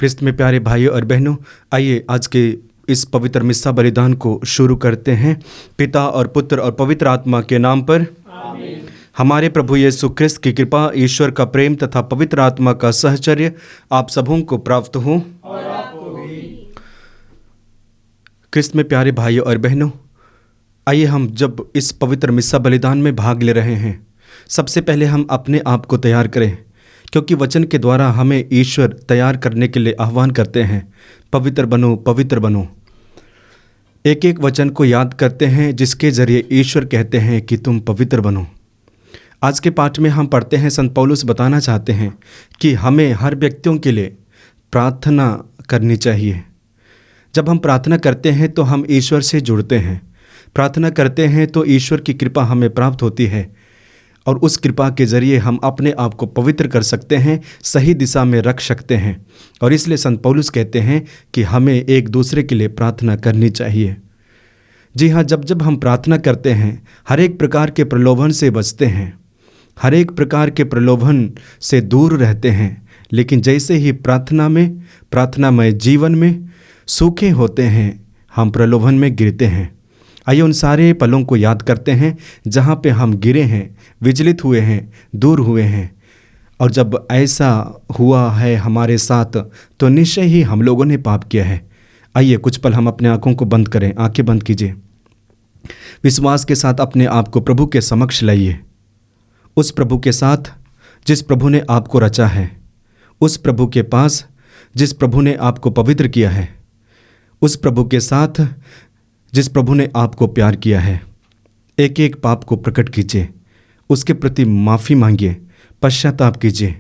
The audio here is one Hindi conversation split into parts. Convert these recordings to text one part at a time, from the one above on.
क्रिस्त में प्यारे भाइयों और बहनों, आइए आज के इस पवित्र मिस्सा बलिदान को शुरू करते हैं। पिता और पुत्र और पवित्र आत्मा के नाम पर आमीन। हमारे प्रभु यीशु क्रिस्त की कृपा, ईश्वर का प्रेम तथा पवित्र आत्मा का सहचर्य आप सबों को प्राप्त हो और आपको भी। क्रिस्त में प्यारे भाइयों और बहनों, आइए हम जब इस पवित्र मिस्सा बलिदान में भाग ले रहे हैं, सबसे पहले हम अपने आप को तैयार करें, क्योंकि वचन के द्वारा हमें ईश्वर तैयार करने के लिए आह्वान करते हैं, पवित्र बनो, पवित्र बनो। एक एक वचन को याद करते हैं जिसके जरिए ईश्वर कहते हैं कि तुम पवित्र बनो। आज के पाठ में हम पढ़ते हैं, संत पौलुस बताना चाहते हैं कि हमें हर व्यक्तियों के लिए प्रार्थना करनी चाहिए। जब हम प्रार्थना करते हैं तो हम ईश्वर से जुड़ते हैं। प्रार्थना करते हैं तो ईश्वर की कृपा हमें प्राप्त होती है और उस कृपा के ज़रिए हम अपने आप को पवित्र कर सकते हैं, सही दिशा में रख सकते हैं। और इसलिए संत पौलुस कहते हैं कि हमें एक दूसरे के लिए प्रार्थना करनी चाहिए। जी हाँ, जब जब हम प्रार्थना करते हैं, हर एक प्रकार के प्रलोभन से बचते हैं, हर एक प्रकार के प्रलोभन से दूर रहते हैं। लेकिन जैसे ही प्रार्थनामय जीवन में सूखे होते हैं, हम प्रलोभन में गिरते हैं। आइए उन सारे पलों को याद करते हैं जहाँ पे हम गिरे हैं, विचलित हुए हैं, दूर हुए हैं। और जब ऐसा हुआ है हमारे साथ तो निश्चय ही हम लोगों ने पाप किया है। आइए कुछ पल हम अपने आँखों को बंद करें, आंखें बंद कीजिए। विश्वास के साथ अपने आप को प्रभु के समक्ष लाइए, उस प्रभु के साथ जिस प्रभु ने आपको रचा है, उस प्रभु के पास जिस प्रभु ने आपको पवित्र किया है, उस प्रभु के साथ जिस प्रभु ने आपको प्यार किया है। एक एक पाप को प्रकट कीजिए, उसके प्रति माफ़ी मांगिए, पश्चाताप कीजिए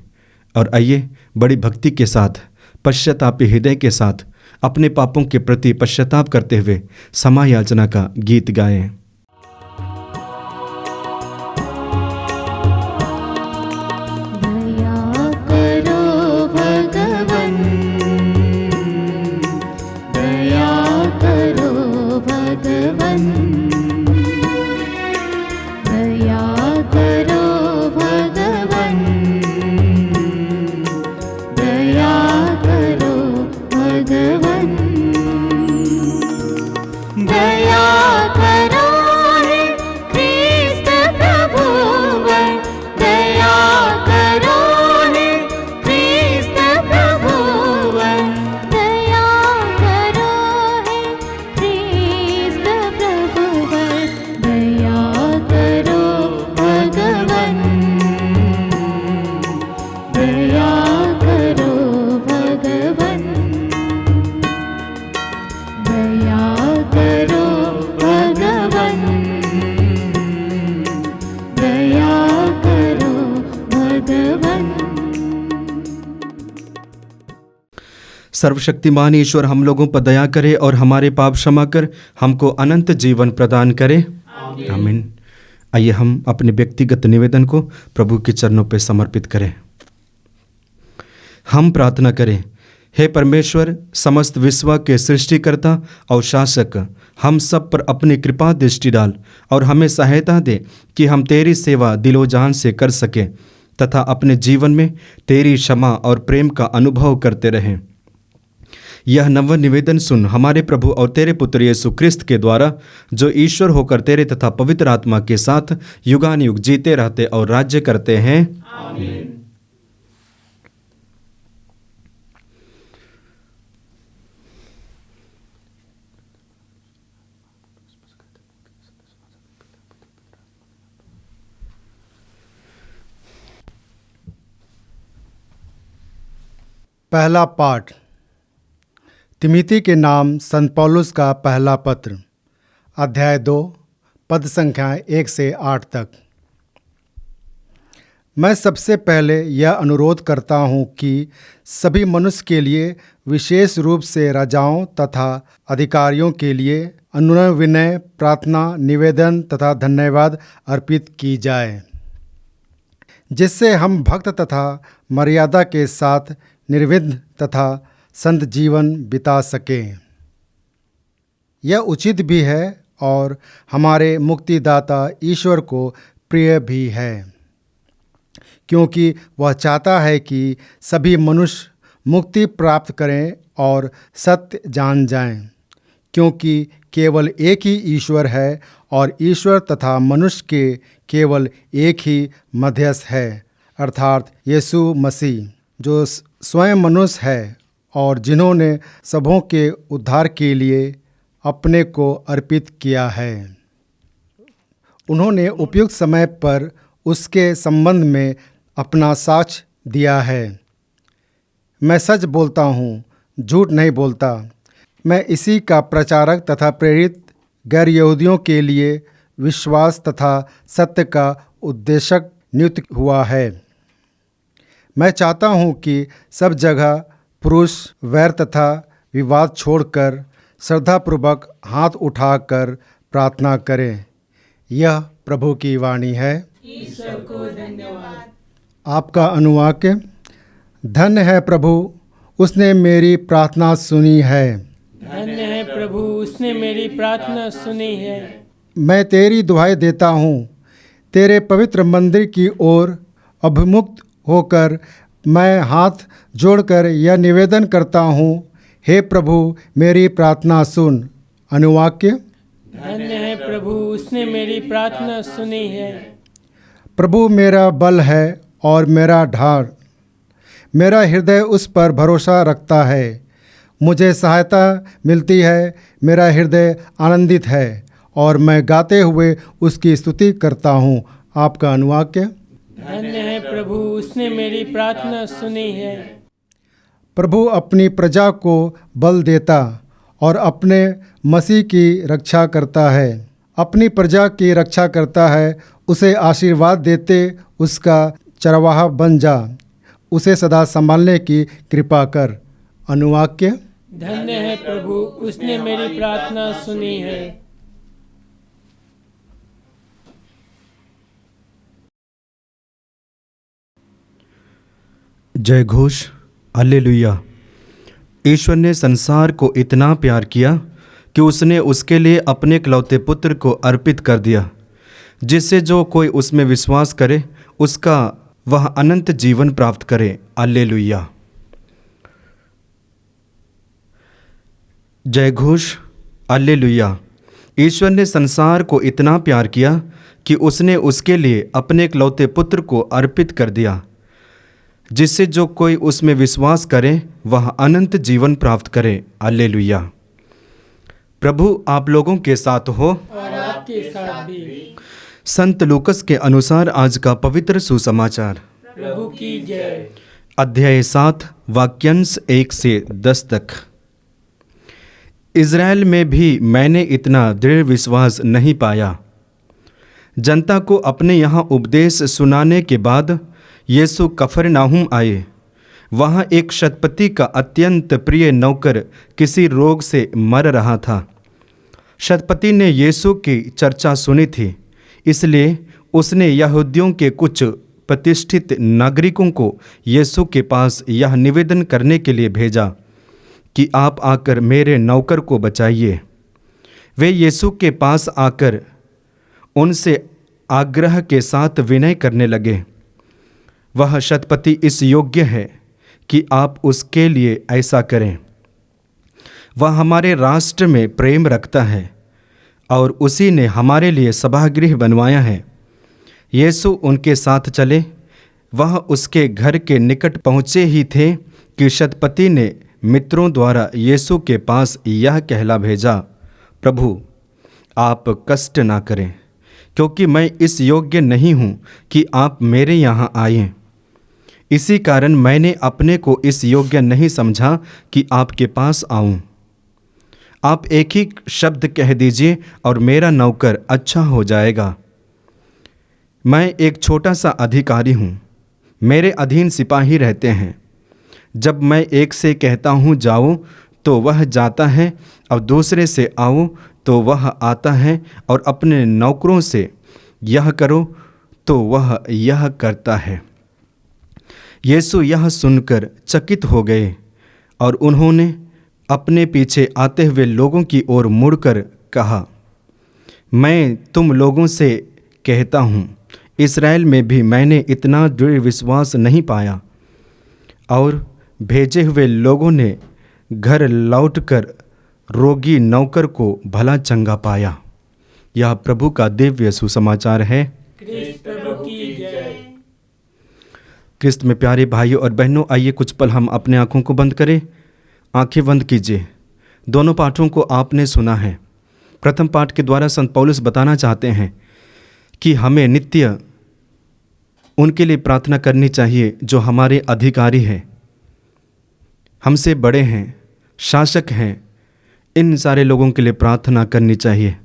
और आइए बड़ी भक्ति के साथ, पश्चातापी हृदय के साथ अपने पापों के प्रति पश्चाताप करते हुए क्षमा याचना का गीत गाएं। सर्वशक्तिमान ईश्वर हम लोगों पर दया करे और हमारे पाप क्षमा कर हमको अनंत जीवन प्रदान करे, आमीन। आइए हम अपने व्यक्तिगत निवेदन को प्रभु के चरणों पर समर्पित करें। हम प्रार्थना करें। हे परमेश्वर, समस्त विश्व के सृष्टिकर्ता और शासक, हम सब पर अपनी कृपा दृष्टि डाल और हमें सहायता दे कि हम तेरी सेवा दिलो जान से कर सकें तथा अपने जीवन में तेरी क्षमा और प्रेम का अनुभव करते रहें। यह नव निवेदन सुन हमारे प्रभु और तेरे पुत्र यीशु क्रिस्त के द्वारा, जो ईश्वर होकर तेरे तथा पवित्र आत्मा के साथ युगानुयुग जीते रहते और राज्य करते हैं, आमीन। पहला पाठ तिमिति के नाम संत पौलुस का पहला पत्र, अध्याय 2, पद संख्या 1 से 8 तक। मैं सबसे पहले यह अनुरोध करता हूँ कि सभी मनुष्य के लिए, विशेष रूप से राजाओं तथा अधिकारियों के लिए अनुनय विनय, प्रार्थना, निवेदन तथा धन्यवाद अर्पित की जाए, जिससे हम भक्त तथा मर्यादा के साथ निर्विघ्न तथा संत जीवन बिता सकें। यह उचित भी है और हमारे मुक्तिदाता ईश्वर को प्रिय भी है, क्योंकि वह चाहता है कि सभी मनुष्य मुक्ति प्राप्त करें और सत्य जान जाएं, क्योंकि केवल एक ही ईश्वर है और ईश्वर तथा मनुष्य के केवल एक ही मध्यस्थ है, अर्थात यीशु मसीह, जो स्वयं मनुष्य है और जिन्होंने सबों के उद्धार के लिए अपने को अर्पित किया है। उन्होंने उपयुक्त समय पर उसके संबंध में अपना साक्ष्य दिया है। मैं सच बोलता हूँ, झूठ नहीं बोलता। मैं इसी का प्रचारक तथा प्रेरित गैर यहूदियों के लिए विश्वास तथा सत्य का उद्देशक नियुक्त हुआ है। मैं चाहता हूँ कि सब जगह पुरुष वैर तथा विवाद छोड़कर श्रद्धापूर्वक हाथ उठाकर प्रार्थना करें। यह प्रभु की वाणी है। ईश्वर को धन्यवाद। आपका अनुवाक्य। धन्य है प्रभु, उसने मेरी प्रार्थना सुनी है। धन्य है प्रभु, उसने मेरी प्रार्थना सुनी है। मैं तेरी दुहाई देता हूँ, तेरे पवित्र मंदिर की ओर अभिमुख होकर मैं हाथ जोड़कर यह निवेदन करता हूँ, हे प्रभु मेरी प्रार्थना सुन। अनुवाक्य। धन्य है प्रभु, उसने मेरी प्रार्थना सुनी है। प्रभु मेरा बल है और मेरा ढाल, मेरा हृदय उस पर भरोसा रखता है। मुझे सहायता मिलती है, मेरा हृदय आनंदित है और मैं गाते हुए उसकी स्तुति करता हूँ। आपका अनुवाक्य। धन्य है प्रभु, उसने मेरी प्रार्थना सुनी है। प्रभु अपनी प्रजा को बल देता और अपने मसीह की रक्षा करता है। अपनी प्रजा की रक्षा करता है, उसे आशीर्वाद देते उसका चरवाहा बन जा, उसे सदा संभालने की कृपा कर। अनुवाक्य। धन्य है प्रभु, उसने मेरी प्रार्थना सुनी है। जय घोष। हालेलुया। ईश्वर ने संसार को इतना प्यार किया कि उसने उसके लिए अपने इकलौते पुत्र को अर्पित कर दिया, जिससे जो कोई उसमें विश्वास करे उसका वह अनंत जीवन प्राप्त करे। हालेलुया। जय घोष। हालेलुया। ईश्वर ने संसार को इतना प्यार किया कि उसने उसके लिए अपने इकलौते पुत्र को अर्पित कर दिया, जिससे जो कोई उसमें विश्वास करे वह अनंत जीवन प्राप्त करे। हालेलुया। प्रभु आप लोगों के साथ हो और आपके साथ भी। संत लूकस के अनुसार आज का पवित्र सुसमाचार। प्रभु की जय। अध्याय 7 वाक्यांश 1 से 10 तक। इज़राइल में भी मैंने इतना दृढ़ विश्वास नहीं पाया। जनता को अपने यहाँ उपदेश सुनाने के बाद यीशु कफरनाहुम आए। वहाँ एक शतपति का अत्यंत प्रिय नौकर किसी रोग से मर रहा था। शतपति ने यीशु की चर्चा सुनी थी, इसलिए उसने यहूदियों के कुछ प्रतिष्ठित नागरिकों को यीशु के पास यह निवेदन करने के लिए भेजा कि आप आकर मेरे नौकर को बचाइए। वे यीशु के पास आकर उनसे आग्रह के साथ विनय करने लगे, वह शतपति इस योग्य है कि आप उसके लिए ऐसा करें। वह हमारे राष्ट्र में प्रेम रखता है और उसी ने हमारे लिए सभागृह बनवाया है। यीशु उनके साथ चले। वह उसके घर के निकट पहुँचे ही थे कि शतपति ने मित्रों द्वारा यीशु के पास यह कहला भेजा, प्रभु आप कष्ट ना करें, क्योंकि मैं इस योग्य नहीं हूँ कि आप मेरे यहाँ आएं। इसी कारण मैंने अपने को इस योग्य नहीं समझा कि आपके पास आऊं। आप एक ही शब्द कह दीजिए और मेरा नौकर अच्छा हो जाएगा। मैं एक छोटा सा अधिकारी हूँ, मेरे अधीन सिपाही रहते हैं। जब मैं एक से कहता हूँ जाओ तो वह जाता है, और दूसरे से आओ तो वह आता है, और अपने नौकरों से यह करो तो वह यह करता है। यीशु यह सुनकर चकित हो गए और उन्होंने अपने पीछे आते हुए लोगों की ओर मुड़कर कहा, मैं तुम लोगों से कहता हूँ, इस्राएल में भी मैंने इतना दृढ़ विश्वास नहीं पाया। और भेजे हुए लोगों ने घर लौटकर रोगी नौकर को भला चंगा पाया। यह प्रभु का दिव्य सुसमाचार है। क्रिस्त प्रभु की जय। क्रिस्त में प्यारे भाइयों और बहनों, आइए कुछ पल हम अपने आंखों को बंद करें। आंखें बंद कीजिए। दोनों पाठों को आपने सुना है। प्रथम पाठ के द्वारा संत पौलुस बताना चाहते हैं कि हमें नित्य उनके लिए प्रार्थना करनी चाहिए जो हमारे अधिकारी हैं, हमसे बड़े हैं, शासक हैं। इन सारे लोगों के लिए प्रार्थना करनी चाहिए।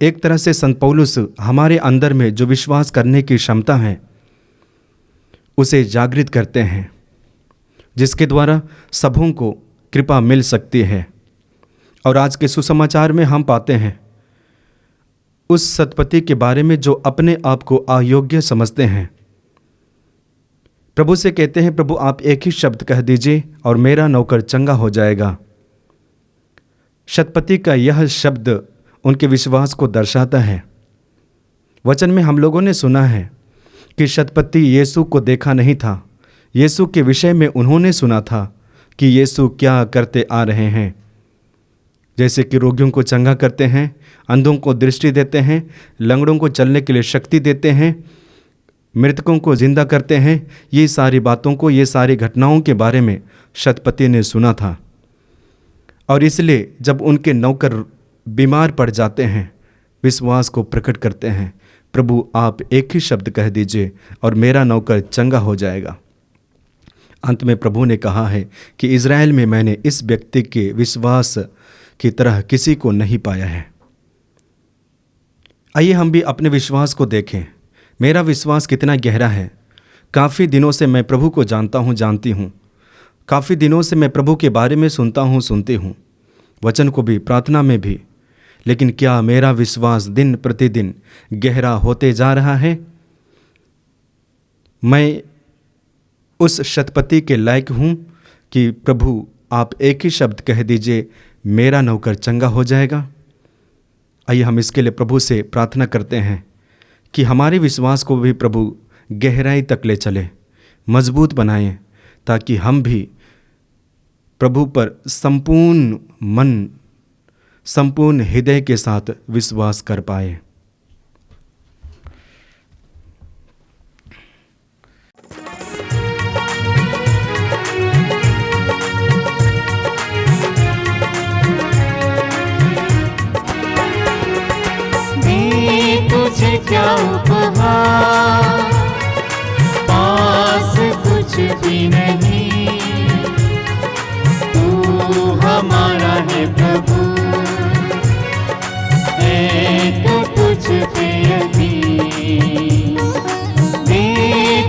एक तरह से संत पौलुस हमारे अंदर में जो विश्वास करने की क्षमता है उसे जागृत करते हैं, जिसके द्वारा सबों को कृपा मिल सकती है। और आज के सुसमाचार में हम पाते हैं उस सतपति के बारे में जो अपने आप को अयोग्य समझते हैं। प्रभु से कहते हैं, प्रभु आप एक ही शब्द कह दीजिए और मेरा नौकर चंगा हो जाएगा। शतपति का यह शब्द उनके विश्वास को दर्शाता है। वचन में हम लोगों ने सुना है कि शतपति यीशु को देखा नहीं था। यीशु के विषय में उन्होंने सुना था कि यीशु क्या करते आ रहे हैं। जैसे कि रोगियों को चंगा करते हैं, अंधों को दृष्टि देते हैं, लंगड़ों को चलने के लिए शक्ति देते हैं, मृतकों को जिंदा करते हैं। ये सारी बातों को, ये सारी घटनाओं के बारे में शतपति ने सुना था। और इसलिए जब उनके नौकर बीमार पड़ जाते हैं, विश्वास को प्रकट करते हैं, प्रभु आप एक ही शब्द कह दीजिए और मेरा नौकर चंगा हो जाएगा। अंत में प्रभु ने कहा है कि इज़राइल में मैंने इस व्यक्ति के विश्वास की तरह किसी को नहीं पाया है। आइए हम भी अपने विश्वास को देखें। मेरा विश्वास कितना गहरा है। काफ़ी दिनों से मैं प्रभु को जानता हूँ, जानती हूँ। काफ़ी दिनों से मैं प्रभु के बारे में सुनता हूँ, सुनती हूँ, वचन को भी, प्रार्थना में भी। लेकिन क्या मेरा विश्वास दिन प्रतिदिन गहरा होते जा रहा है? मैं उस शतपति के लायक हूँ कि प्रभु आप एक ही शब्द कह दीजिए, मेरा नौकर चंगा हो जाएगा। आइए हम इसके लिए प्रभु से प्रार्थना करते हैं कि हमारे विश्वास को भी प्रभु गहराई तक ले चले, मजबूत बनाएं, ताकि हम भी प्रभु पर संपूर्ण मन, संपूर्ण हृदय के साथ विश्वास कर पाए। तुझे क्या उपहार, पास कुछ भी नहीं, तू हमारा है प्रभु, एक तुझ पे यकीन। दे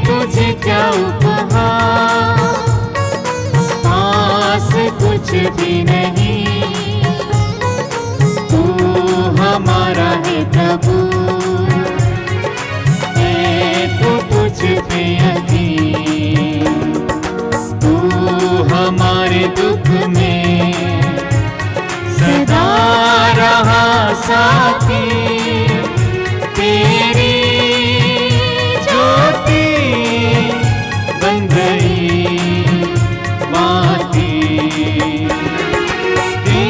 तुझे क्या उपहार, पास कुछ भी नहीं, तू हमारा है प्रभु, पे यकीन। तू हमारे दुख में सदा रहा साथी, तेरी ज्योति बन गई बाती। दे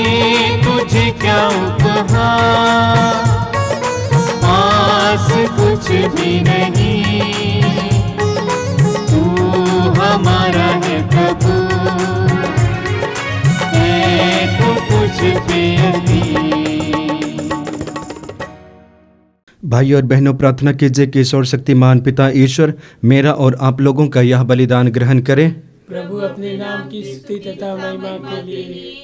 तुझे क्या उपहार, पास कुछ भी नहीं, हमारा है प्रभु, तो कुछ पे भाइयों और बहनों, प्रार्थना कीजिए कि ईश्वर शक्तिमान पिता ईश्वर मेरा और आप लोगों का यह बलिदान ग्रहण करें। प्रभु अपने नाम की स्तुति तथा महिमा के लिए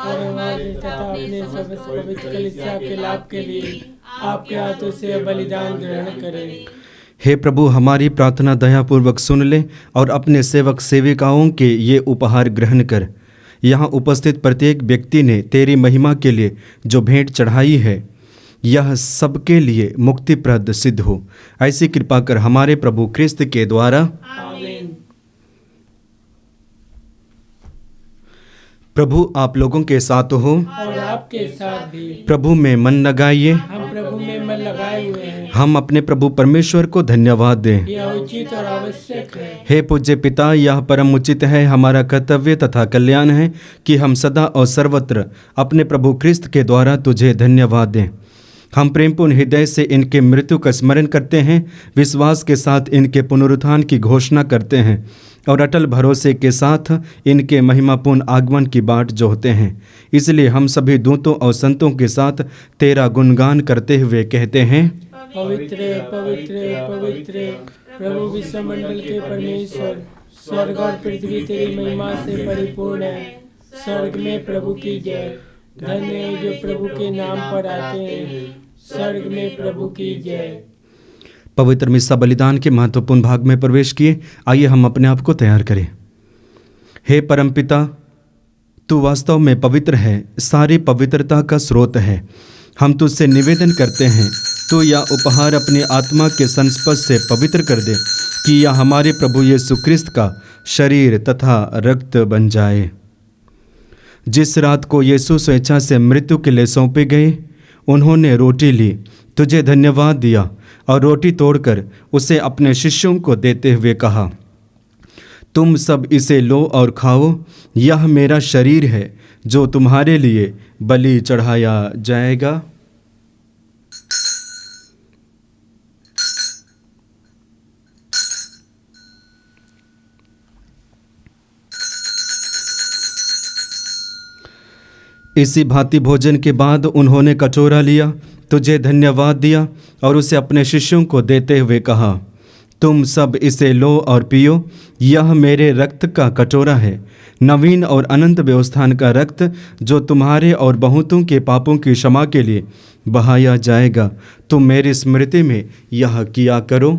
और हमारे तथा अपने सबसे पवित्र कलीसिया के लाभ के लिए आपके हाथों से बलिदान ग्रहण करें। हे प्रभु, हमारी प्रार्थना दयापूर्वक सुन ले और अपने सेवक सेविकाओं के ये उपहार ग्रहण कर। यहाँ उपस्थित प्रत्येक व्यक्ति ने तेरी महिमा के लिए जो भेंट चढ़ाई है, यह सबके लिए मुक्तिप्रद सिद्ध हो। ऐसी कृपा कर हमारे प्रभु क्रिस्त के द्वारा। आमीन। प्रभु आप लोगों के साथ हो और आपके साथ भी। प्रभु में मन लगाइए। हम प्रभु में मन लगाए हुए हैं। हम अपने प्रभु परमेश्वर को धन्यवाद दें। यह उचित और आवश्यक है। हे पूज्य पिता, यह परम उचित है, हमारा कर्तव्य तथा कल्याण है कि हम सदा और सर्वत्र अपने प्रभु क्रिस्त के द्वारा तुझे धन्यवाद दें। हम प्रेमपूर्ण हृदय से इनके मृत्यु का स्मरण करते हैं, विश्वास के साथ इनके पुनरुत्थान की घोषणा करते हैं और अटल भरोसे के साथ इनके महिमापूर्ण आगमन की बाट जोहते हैं। इसलिए हम सभी दूतों और संतों के साथ तेरा गुणगान करते हुए कहते हैं, पवित्र पवित्र पवित्र प्रभु विश्वमंडल के परमेश्वर, स्वर्ग और पृथ्वी तेरी महिमा से परिपूर्ण है। स्वर्ग में प्रभु की जय। धन्य है जो प्रभु के नाम पर आते हैं। स्वर्ग में प्रभु की जय। पवित्र मिस्सा बलिदान के महत्वपूर्ण भाग में प्रवेश किए। आइए हम अपने आप को तैयार करें। हे परमपिता, तू वास्तव में पवित्र है, सारी पवित्रता का स्रोत है। हम तुझसे निवेदन करते हैं, तू यह उपहार अपनी आत्मा के संस्पर्श से पवित्र कर दे कि यह हमारे प्रभु यीशु क्रिस्त का शरीर तथा रक्त बन जाए। जिस रात को यीशु स्वेच्छा से मृत्यु के लिए सौंपे गए, उन्होंने रोटी ली, तुझे धन्यवाद दिया और रोटी तोड़कर उसे अपने शिष्यों को देते हुए कहा, तुम सब इसे लो और खाओ, यह मेरा शरीर है जो तुम्हारे लिए बलि चढ़ाया जाएगा। इसी भांति भोजन के बाद उन्होंने कटोरा लिया, तुझे धन्यवाद दिया और उसे अपने शिष्यों को देते हुए कहा, तुम सब इसे लो और पियो, यह मेरे रक्त का कटोरा है, नवीन और अनंत व्यवस्थान का रक्त जो तुम्हारे और बहुतों के पापों की क्षमा के लिए बहाया जाएगा। तुम मेरी स्मृति में यह किया करो।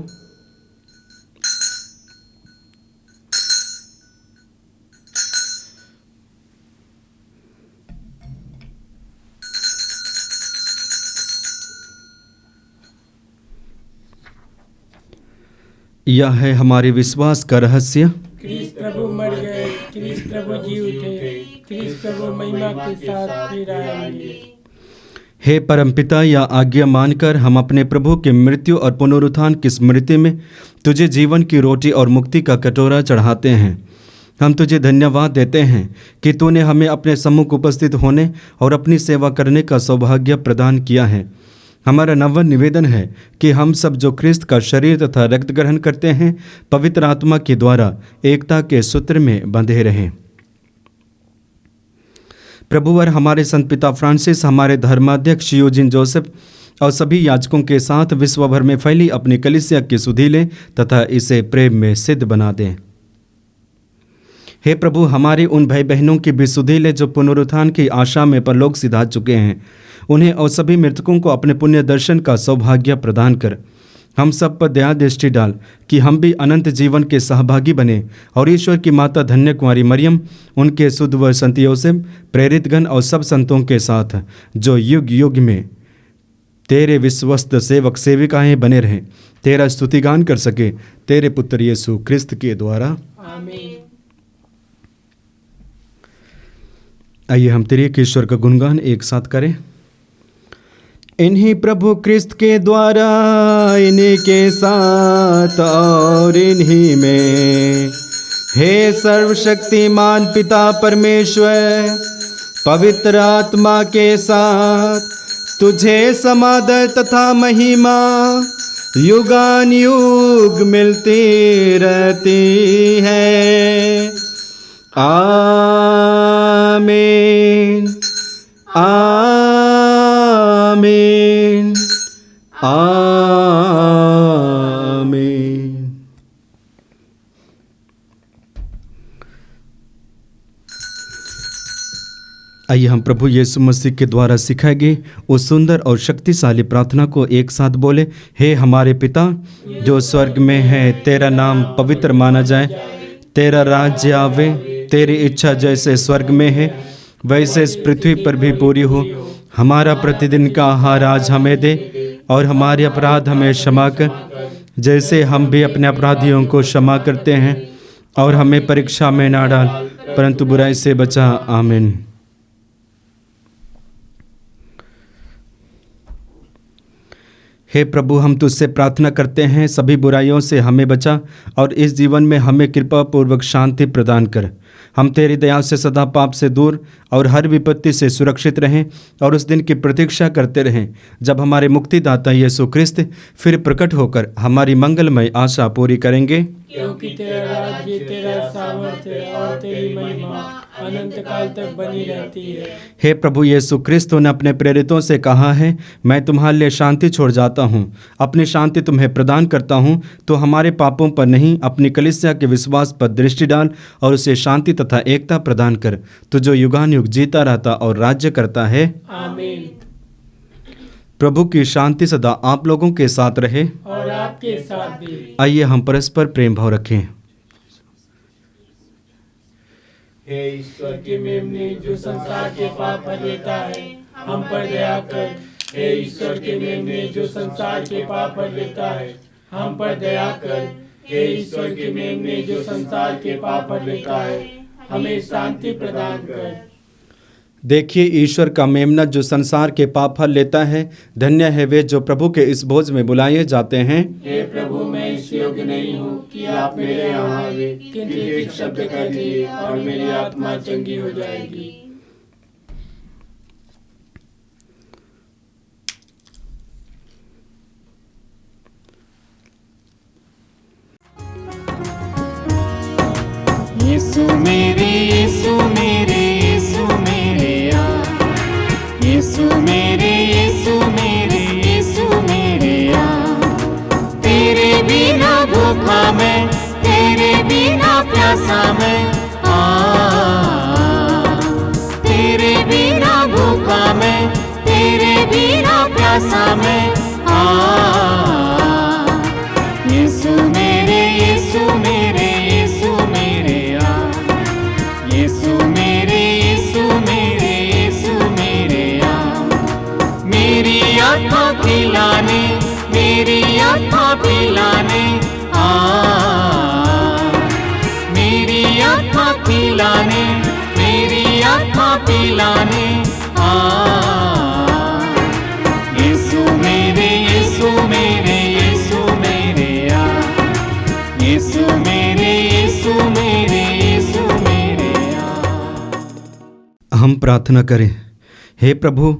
यह है हमारे विश्वास का रहस्य। क्रिस्त प्रभु मर गए, क्रिस्त प्रभु जी उठे, क्रिस्त प्रभु महिमा के साथ फिर आएंगे। हे परमपिता, यह आज्ञा मानकर हम अपने प्रभु के मृत्यु और पुनरुत्थान की स्मृति में तुझे जीवन की रोटी और मुक्ति का कटोरा चढ़ाते हैं। हम तुझे धन्यवाद देते हैं कि तूने हमें अपने सम्मुख उपस्थित होने और अपनी सेवा करने का सौभाग्य प्रदान किया है। हमारा नम्र निवेदन है कि हम सब जो क्रिस्त का शरीर तथा रक्त ग्रहण करते हैं, पवित्र आत्मा के द्वारा एकता के सूत्र में बंधे रहें। प्रभुवर हमारे संत पिता फ्रांसिस, हमारे धर्माध्यक्ष यूजिन जोसेफ और सभी याजकों के साथ विश्व भर में फैली अपनी कलीसिया की सुधि लें तथा इसे प्रेम में सिद्ध बना दें। हे प्रभु, हमारे उन भाई बहनों की भी सुधि ले जो पुनरुत्थान की आशा में परलोक सिधार चुके हैं, उन्हें और सभी मृतकों को अपने पुण्य दर्शन का सौभाग्य प्रदान कर। हम सब पर दया दृष्टि डाल कि हम भी अनंत जीवन के सहभागी बने और ईश्वर की माता धन्य कुमारी मरियम, उनके शुद्ध व संत योसेफ, प्रेरितगण और सब संतों के साथ जो युग युग में तेरे विश्वस्त सेवक सेविकाएं बने रहें, तेरा स्तुतिगान कर सके, तेरे पुत्र यीशु क्रिस्त के द्वारा। आमीन। आइए हम तेरे ईश्वर का गुणगान एक साथ करें। इन्हीं प्रभु क्रिस्त के द्वारा, इन्हीं के साथ और इन्हीं में, हे सर्वशक्तिमान पिता परमेश्वर, पवित्र आत्मा के साथ तुझे समादर तथा महिमा युगान युग मिलती रहती है। आमीन आमीन आमीन। आइए हम प्रभु यीशु मसीह के द्वारा सिखाए गए उस सुंदर और शक्तिशाली प्रार्थना को एक साथ बोले। हे हमारे पिता जो स्वर्ग में है, तेरा नाम पवित्र माना जाए, तेरा राज्य आवे, तेरी इच्छा जैसे स्वर्ग में है वैसे इस पृथ्वी पर भी पूरी हो। हमारा प्रतिदिन का आहार आज हमें दे और हमारे अपराध हमें क्षमा कर, जैसे हम भी अपने अपराधियों को क्षमा करते हैं, और हमें परीक्षा में ना डाल परंतु बुराई से बचा। आमीन। हे प्रभु, हम तुझसे प्रार्थना करते हैं, सभी बुराइयों से हमें बचा और इस जीवन में हमें कृपा पूर्वक शांति प्रदान कर। हम तेरी दया से सदा पाप से दूर और हर विपत्ति से सुरक्षित रहें और उस दिन की प्रतीक्षा करते रहें जब हमारे मुक्तिदाता यीशु ख्रिस्त फिर प्रकट होकर हमारी मंगलमय आशा पूरी करेंगे। क्योंकि तेरा राज्य, तेरा सामर्थ्य और तेरी महिमा अनंत काल तक बनी रहती है। हे प्रभु यीशु क्रिस्त ने अपने प्रेरितों से कहा है, मैं तुम्हारे लिए शांति छोड़ जाता हूँ, अपनी शांति तुम्हें प्रदान करता हूँ। तो हमारे पापों पर नहीं, अपनी कलीसिया के विश्वास पर दृष्टि डाल और उसे शांति तथा एकता प्रदान कर, तू जो युगानुयुग जीता रहता और राज्य करता है। आमीन। प्रभु की शांति सदा आप लोगों के साथ रहे और आपके साथ भी। आइए हम परस्पर प्रेम भाव रखें। हे ईश्वर के मेमने, जो संसार के पाप हर लेता है, हम पर दया कर। हे ईश्वर के मेमने, जो संसार के पाप हर लेता है, हम पर दया कर। हे ईश्वर के मेमने, जो संसार के पाप हर लेता है, हमें शांति प्रदान कर। देखिए ईश्वर का मेमना जो संसार के पाप हर लेता है। धन्य है वे जो प्रभु के इस भोज में बुलाए जाते हैं। हे प्रभु, मैं इस योग्य नहीं हूँ कि आप मेरे यहाँ आवे, किंतु एक शब्द कह दिए और मेरी आत्मा चंगी हो जाएगी। यीशु मेरे, यीशु मेरे, यीशु मेरे आ। यीशु मेरे, यीशु मेरे, यीशु मेरे आ। तेरे बिना भूखा मैं, तेरे बिना प्यासा मैं, तेरे बिना भूखा मैं, तेरे बिना प्यासा मैं, यीशु मेरे, यीशु मेरे, यीशु मेरे आ। यीशु मेरे, यीशु मेरे, यीशु मेरे आ। मेरी आत्मा पिलाने, मेरी आत्मा पिलाने, मेरी आत्मा पिलाने, मेरी आत्मा पिलाने, यीशु मेरे, यीशु मेरे, यीशु मेरे आ। यीशु मेरे, यीशु मेरे, यीशु मेरे आ। हम प्रार्थना करें। हे प्रभु,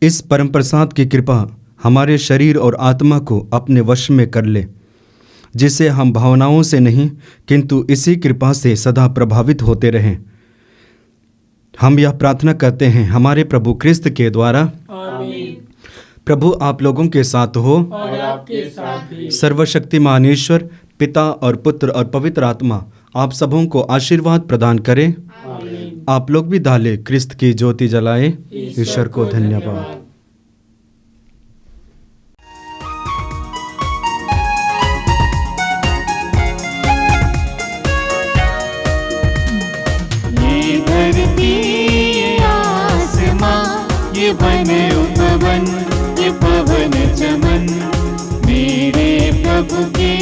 इस परम प्रसाद की कृपा हमारे शरीर और आत्मा को अपने वश में कर ले, जिससे हम भावनाओं से नहीं किंतु इसी कृपा से सदा प्रभावित होते रहें। हम यह प्रार्थना करते हैं हमारे प्रभु क्रिस्त के द्वारा। आमीन। प्रभु आप लोगों के साथ हो। और आपके साथ भी। सर्वशक्तिमान ईश्वर पिता और पुत्र और पवित्र आत्मा आप सबों को आशीर्वाद प्रदान करे। आमीन। आप लोग भी डाले क्रिस्त की ज्योति जलाए। ईश्वर को धन्यवाद। ये धरती, ये आसमां, ये वन उपवन, ये पवन चमन, मेरे प्रभु के